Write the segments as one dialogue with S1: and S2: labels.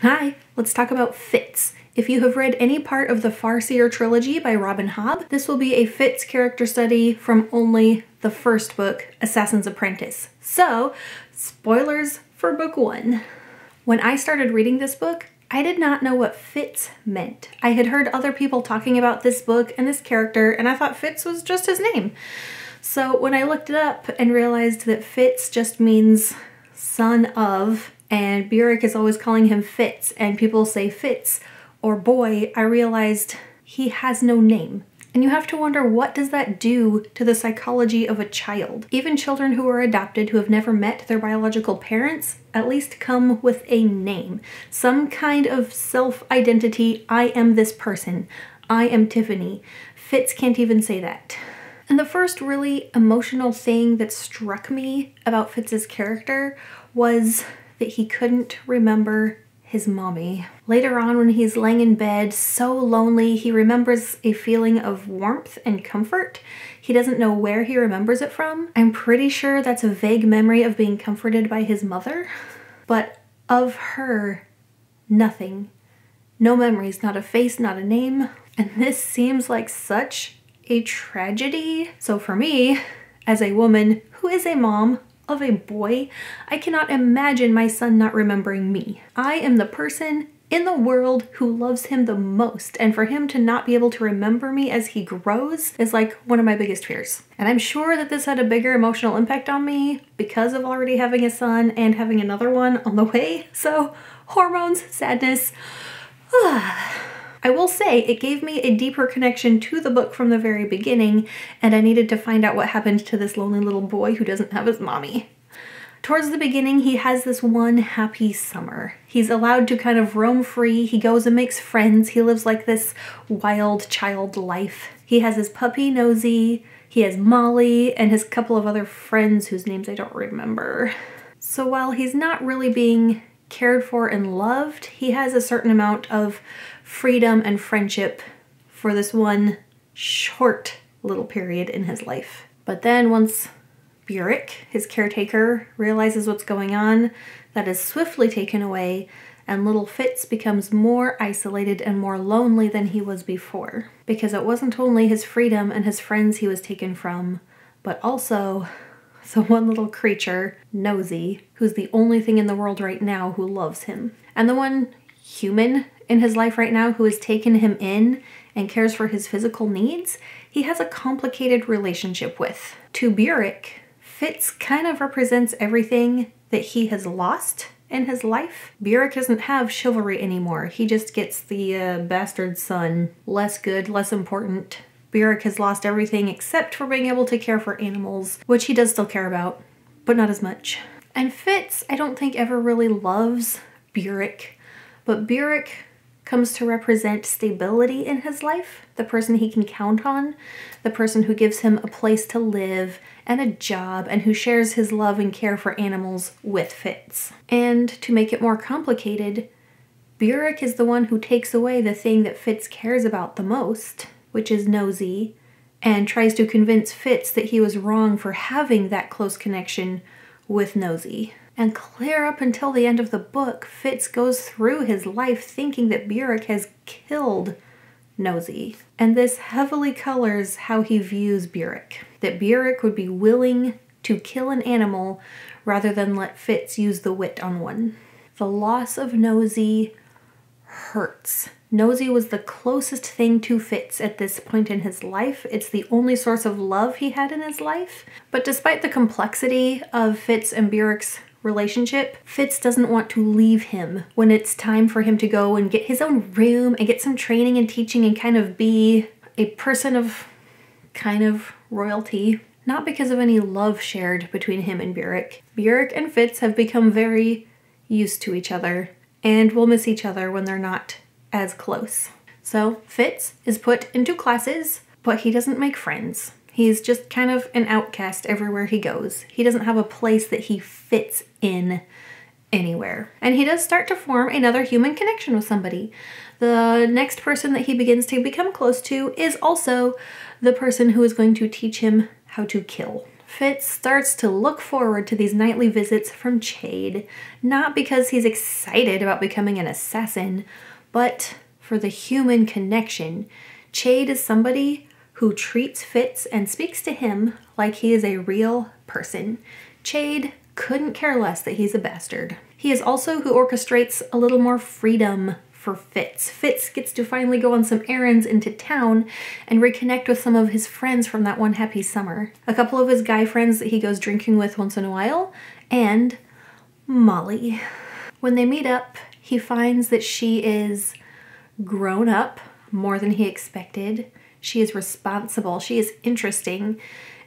S1: Hi, let's talk about Fitz. If you have read any part of the Farseer trilogy by Robin Hobb, this will be a Fitz character study from only the first book, Assassin's Apprentice. So, spoilers for book 1. When I started reading this book, I did not know what Fitz meant. I had heard other people talking about this book and this character, and I thought Fitz was just his name. So when I looked it up and realized that Fitz just means son of, and bjeric is always calling him Fitz, and people say Fitz or boy, I realized he has no name. And you have to wonder, what does that do to the psychology of a child? Even children who are adopted, who have never met their biological parents, at least come with a name. Some kind of self-identity. I am this person. I am Tiffany. Fitz can't even say that. And the first really emotional thing that struck me about Fitz's character was that he couldn't remember his mommy. Later on, when he's laying in bed, so lonely, he remembers a feeling of warmth and comfort. He doesn't know where he remembers it from. I'm pretty sure that's a vague memory of being comforted by his mother, but of her, nothing. No memories, not a face, not a name. And this seems like such a tragedy. So for me, as a woman who is a mom of a boy, I cannot imagine my son not remembering me. I am the person in the world who loves him the most, and for him to not be able to remember me as he grows is like one of my biggest fears. And I'm sure that this had a bigger emotional impact on me because of already having a son and having another one on the way. So hormones, sadness. I will say it gave me a deeper connection to the book from the very beginning, and I needed to find out what happened to this lonely little boy who doesn't have his mommy. Towards the beginning, he has this one happy summer. He's allowed to kind of roam free. He goes and makes friends. He lives like this wild child life. He has his puppy Nosy. He has Molly and his couple of other friends whose names I don't remember. So while he's not really being cared for and loved, he has a certain amount of freedom and friendship for this one short little period in his life. But then once Bjeric, his caretaker, realizes what's going on, that is swiftly taken away, and little Fitz becomes more isolated and more lonely than he was before. Because it wasn't only his freedom and his friends he was taken from, but also the one little creature, Nosy, who's the only thing in the world right now who loves him. And the one human in his life right now who has taken him in and cares for his physical needs, he has a complicated relationship with. To Bjeric, Fitz kind of represents everything that he has lost in his life. Bjeric doesn't have chivalry anymore. He just gets the bastard son. Less good, less important. Bjeric has lost everything except for being able to care for animals, which he does still care about, but not as much. And Fitz, I don't think ever really loves Bjeric, but Bjeric comes to represent stability in his life, the person he can count on, the person who gives him a place to live and a job, and who shares his love and care for animals with Fitz. And to make it more complicated, Bjeric is the one who takes away the thing that Fitz cares about the most, which is Nosy, and tries to convince Fitz that he was wrong for having that close connection with Nosy. And clear up until the end of the book, Fitz goes through his life thinking that Bjeric has killed Nosy. And this heavily colors how he views Bjeric. That Bjeric would be willing to kill an animal rather than let Fitz use the wit on one. The loss of Nosy hurts. Nosy was the closest thing to Fitz at this point in his life. It's the only source of love he had in his life. But despite the complexity of Fitz and Bjeric's relationship, Fitz doesn't want to leave him when it's time for him to go and get his own room and get some training and teaching and kind of be a person of kind of royalty. Not because of any love shared between him and Bjeric. Bjeric and Fitz have become very used to each other and will miss each other when they're not as close. So Fitz is put into classes, but he doesn't make friends. He's just kind of an outcast everywhere he goes. He doesn't have a place that he fits in anywhere. And he does start to form another human connection with somebody. The next person that he begins to become close to is also the person who is going to teach him how to kill. Fitz starts to look forward to these nightly visits from Jade, not because he's excited about becoming an assassin, but for the human connection. Jade is somebody who treats Fitz and speaks to him like he is a real person. Jade couldn't care less that he's a bastard. He is also who orchestrates a little more freedom for Fitz. Fitz gets to finally go on some errands into town and reconnect with some of his friends from that one happy summer. A couple of his guy friends that he goes drinking with once in a while, and Molly. When they meet up, he finds that she is grown up more than he expected. She is responsible. She is interesting.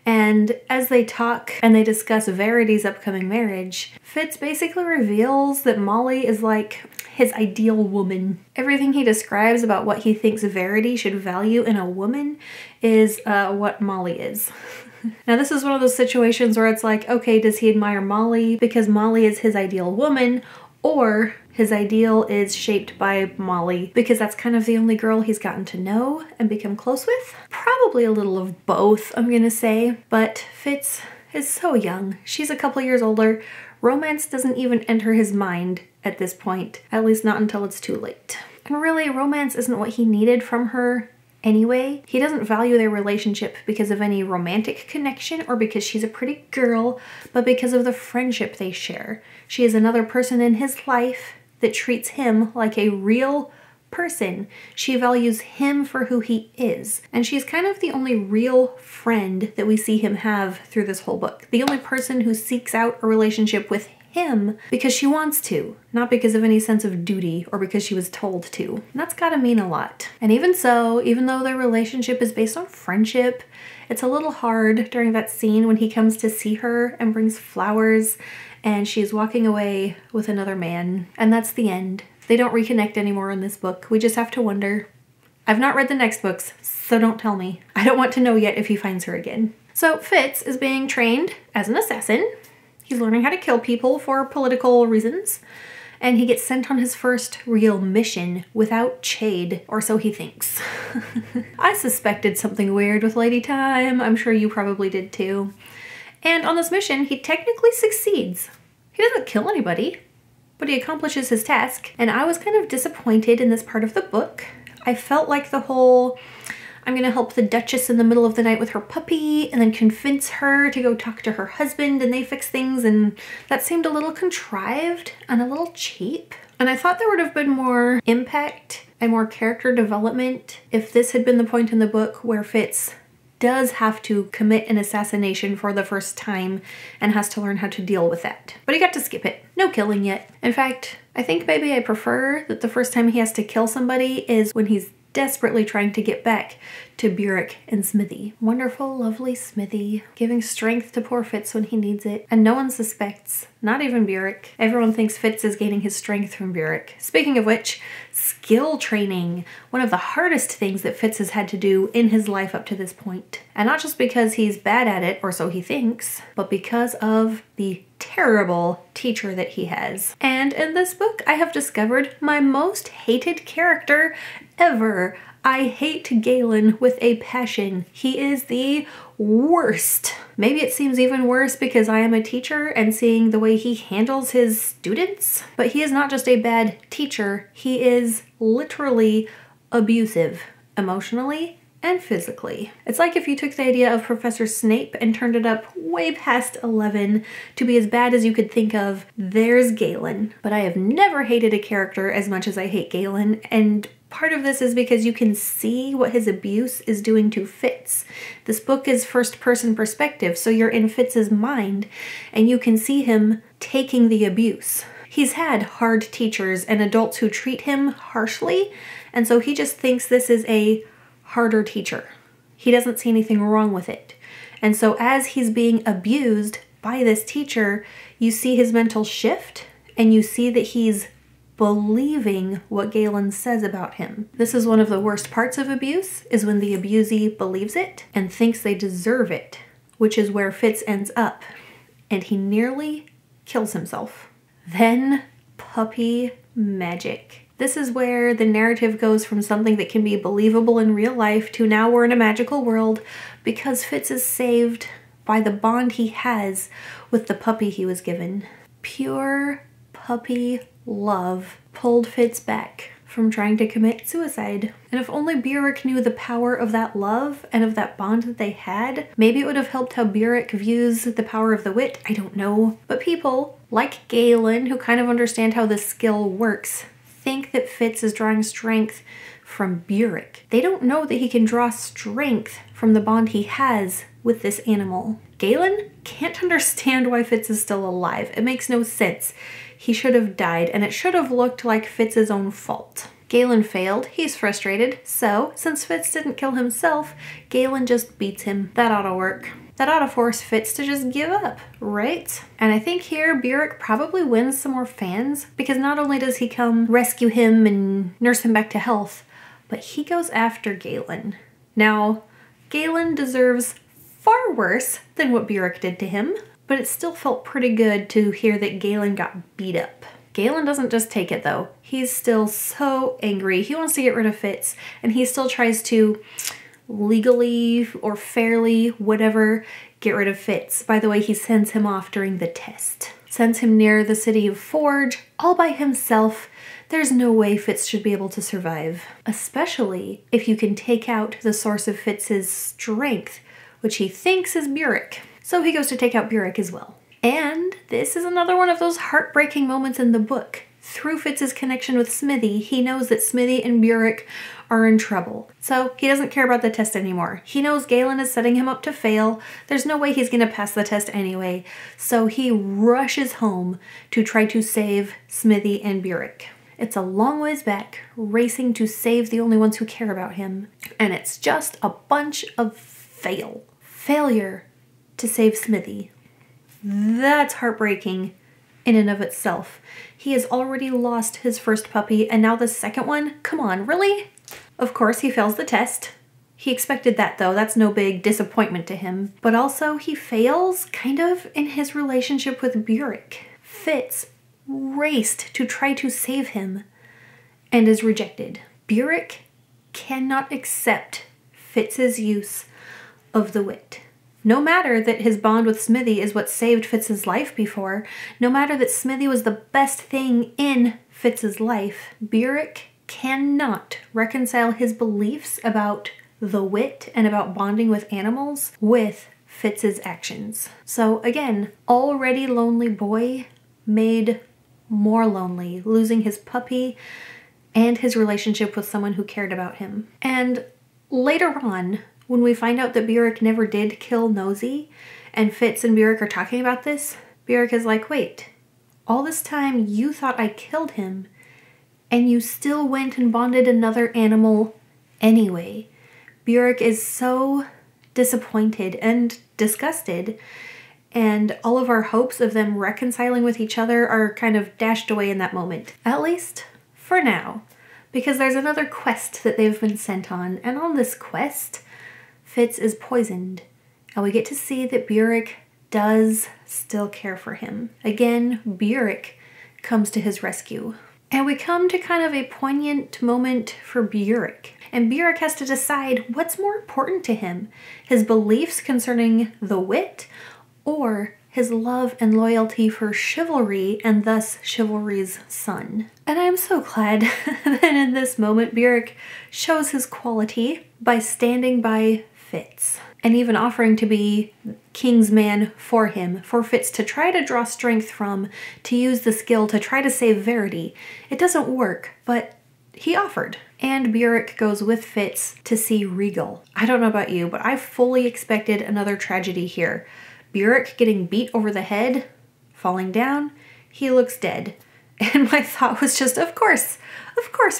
S1: And as they talk and they discuss Verity's upcoming marriage, Fitz basically reveals that Molly is like his ideal woman. Everything he describes about what he thinks Verity should value in a woman is what Molly is. Now this is one of those situations where it's like, okay, does he admire Molly because Molly is his ideal woman, or his ideal is shaped by Molly because that's kind of the only girl he's gotten to know and become close with? Probably a little of both, I'm gonna say. But Fitz is so young. She's a couple years older. Romance doesn't even enter his mind at this point, at least not until it's too late. And really, romance isn't what he needed from her anyway. He doesn't value their relationship because of any romantic connection or because she's a pretty girl, but because of the friendship they share. She is another person in his life that treats him like a real person. She values him for who he is. And she's kind of the only real friend that we see him have through this whole book. The only person who seeks out a relationship with him because she wants to, not because of any sense of duty or because she was told to. And that's gotta mean a lot. And even so, even though their relationship is based on friendship, it's a little hard during that scene when he comes to see her and brings flowers and she's walking away with another man. And that's the end. They don't reconnect anymore in this book. We just have to wonder. I've not read the next books, so don't tell me. I don't want to know yet if he finds her again. So Fitz is being trained as an assassin. He's learning how to kill people for political reasons. And he gets sent on his first real mission without Jade, or so he thinks. I suspected something weird with Lady Time. I'm sure you probably did too. And on this mission, he technically succeeds. He doesn't kill anybody, but he accomplishes his task. And I was kind of disappointed in this part of the book. I felt like the whole, I'm gonna help the Duchess in the middle of the night with her puppy and then convince her to go talk to her husband and they fix things, and that seemed a little contrived and a little cheap. And I thought there would have been more impact and more character development if this had been the point in the book where Fitz does have to commit an assassination for the first time and has to learn how to deal with that. But he got to skip it. No killing yet. In fact, I think maybe I prefer that the first time he has to kill somebody is when he's desperately trying to get back to Bjeric and Smithy. Wonderful, lovely Smithy, giving strength to poor Fitz when he needs it. And no one suspects, not even Bjeric. Everyone thinks Fitz is gaining his strength from Bjeric. Speaking of which, skill training. One of the hardest things that Fitz has had to do in his life up to this point. And not just because he's bad at it, or so he thinks, but because of the terrible teacher that he has. And in this book, I have discovered my most hated character ever. I hate Galen with a passion. He is the worst. Maybe it seems even worse because I am a teacher and seeing the way he handles his students. But he is not just a bad teacher, he is literally abusive, emotionally and physically. It's like if you took the idea of Professor Snape and turned it up way past 11 to be as bad as you could think of. There's Galen. But I have never hated a character as much as I hate Galen, and part of this is because you can see what his abuse is doing to Fitz. This book is first-person perspective, so you're in Fitz's mind, and you can see him taking the abuse. He's had hard teachers and adults who treat him harshly, and so he just thinks this is a harder teacher. He doesn't see anything wrong with it. And so as he's being abused by this teacher, you see his mental shift, and you see that he's believing what Galen says about him. This is one of the worst parts of abuse, is when the abusee believes it and thinks they deserve it, which is where Fitz ends up, and he nearly kills himself. Then puppy magic. This is where the narrative goes from something that can be believable in real life to now we're in a magical world because Fitz is saved by the bond he has with the puppy he was given. Pure puppy love pulled Fitz back from trying to commit suicide. And if only bjeric knew the power of that love and of that bond that they had, maybe it would have helped how bjeric views the power of the wit. I don't know. But people like Galen, who kind of understand how this skill works, think that Fitz is drawing strength from bjeric. They don't know that he can draw strength from the bond he has with this animal. Galen can't understand why Fitz is still alive. It makes no sense. He should have died, and it should have looked like Fitz's own fault. Galen failed. He's frustrated. So, since Fitz didn't kill himself, Galen just beats him. That ought to work. That ought to force Fitz to just give up, right? And I think here bjeric probably wins some more fans, because not only does he come rescue him and nurse him back to health, but he goes after Galen. Now, Galen deserves far worse than what bjeric did to him, but it still felt pretty good to hear that Galen got beat up. Galen doesn't just take it though. He's still so angry. He wants to get rid of Fitz, and he still tries to legally or fairly, whatever, get rid of Fitz. By the way, he sends him off during the test. Sends him near the city of Forge, all by himself. There's no way Fitz should be able to survive, especially if you can take out the source of Fitz's strength, which he thinks is bjeric. So he goes to take out bjeric as well. And this is another one of those heartbreaking moments in the book. Through Fitz's connection with Smithy, he knows that Smithy and bjeric are in trouble. So he doesn't care about the test anymore. He knows Galen is setting him up to fail. There's no way he's gonna pass the test anyway. So he rushes home to try to save Smithy and bjeric. It's a long ways back, racing to save the only ones who care about him. And it's just a bunch of failure to save Smithy. That's heartbreaking in and of itself. He has already lost his first puppy, and now the second one? Come on, really? Of course, he fails the test. He expected that though, that's no big disappointment to him. But also, he fails kind of in his relationship with bjeric. Fitz raced to try to save him and is rejected. Bjeric cannot accept Fitz's use of the wit. No matter that his bond with Smithy is what saved Fitz's life before, no matter that Smithy was the best thing in Fitz's life, bjeric cannot reconcile his beliefs about the wit and about bonding with animals with Fitz's actions. So again, already lonely boy made more lonely, losing his puppy and his relationship with someone who cared about him. And later on, when we find out that bjeric never did kill Nosy, and Fitz and bjeric are talking about this, bjeric is like, wait, all this time you thought I killed him, and you still went and bonded another animal anyway. Bjeric is so disappointed and disgusted, and all of our hopes of them reconciling with each other are kind of dashed away in that moment. At least for now, because there's another quest that they've been sent on, and on this quest, Fitz is poisoned, and we get to see that bjeric does still care for him. Again, bjeric comes to his rescue. And we come to kind of a poignant moment for bjeric. And bjeric has to decide what's more important to him, his beliefs concerning the wit, or his love and loyalty for chivalry, and thus chivalry's son. And I am so glad that in this moment bjeric shows his quality by standing by Fitz, and even offering to be king's man for him, for Fitz to try to draw strength from, to use the skill to try to save Verity. It doesn't work, but he offered. And bjeric goes with Fitz to see Regal. I don't know about you, but I fully expected another tragedy here. Bjeric getting beat over the head, falling down, he looks dead. And my thought was just, of course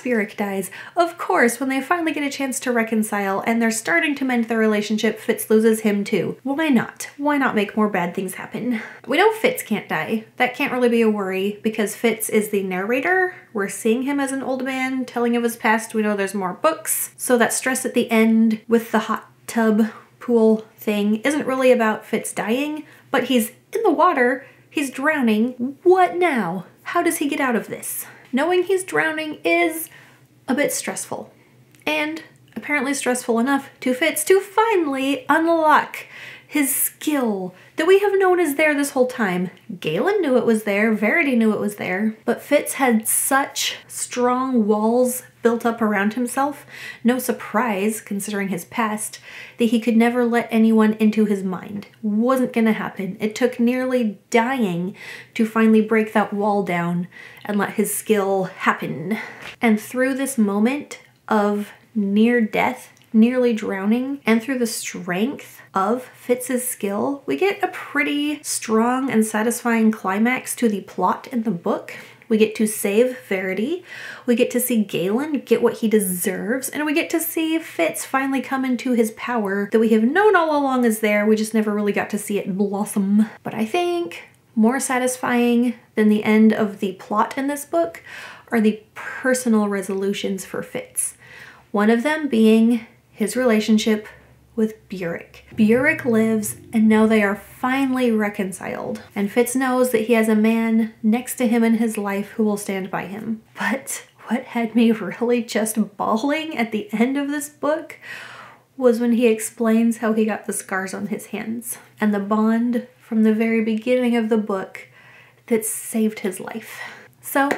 S1: bjeric dies. Of course, when they finally get a chance to reconcile and they're starting to mend their relationship, Fitz loses him too. Why not? Why not make more bad things happen? We know Fitz can't die. That can't really be a worry because Fitz is the narrator. We're seeing him as an old man telling of his past. We know there's more books. So that stress at the end with the hot tub pool thing isn't really about Fitz dying, but he's in the water. He's drowning. What now? How does he get out of this? Knowing he's drowning is a bit stressful. And apparently stressful enough to Fitz to finally unlock his skill that we have known is there this whole time. Galen knew it was there, Verity knew it was there, but Fitz had such strong walls built up around himself, no surprise considering his past, that he could never let anyone into his mind. Wasn't gonna happen. It took nearly dying to finally break that wall down and let his skill happen. And through this moment of near death, nearly drowning, and through the strength of Fitz's skill, we get a pretty strong and satisfying climax to the plot in the book. We get to save Verity, we get to see Galen get what he deserves, and we get to see Fitz finally come into his power that we have known all along is there, we just never really got to see it blossom. But I think more satisfying than the end of the plot in this book are the personal resolutions for Fitz. One of them being his relationship with Bjeric. Bjeric lives, and now they are finally reconciled. And Fitz knows that he has a man next to him in his life who will stand by him. But what had me really just bawling at the end of this book was when he explains how he got the scars on his hands and the bond from the very beginning of the book that saved his life. So,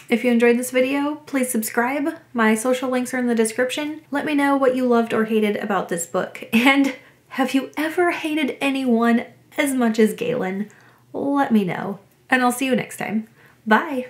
S1: if you enjoyed this video, please subscribe. My social links are in the description. Let me know what you loved or hated about this book. And have you ever hated anyone as much as Galen? Let me know. And I'll see you next time. Bye!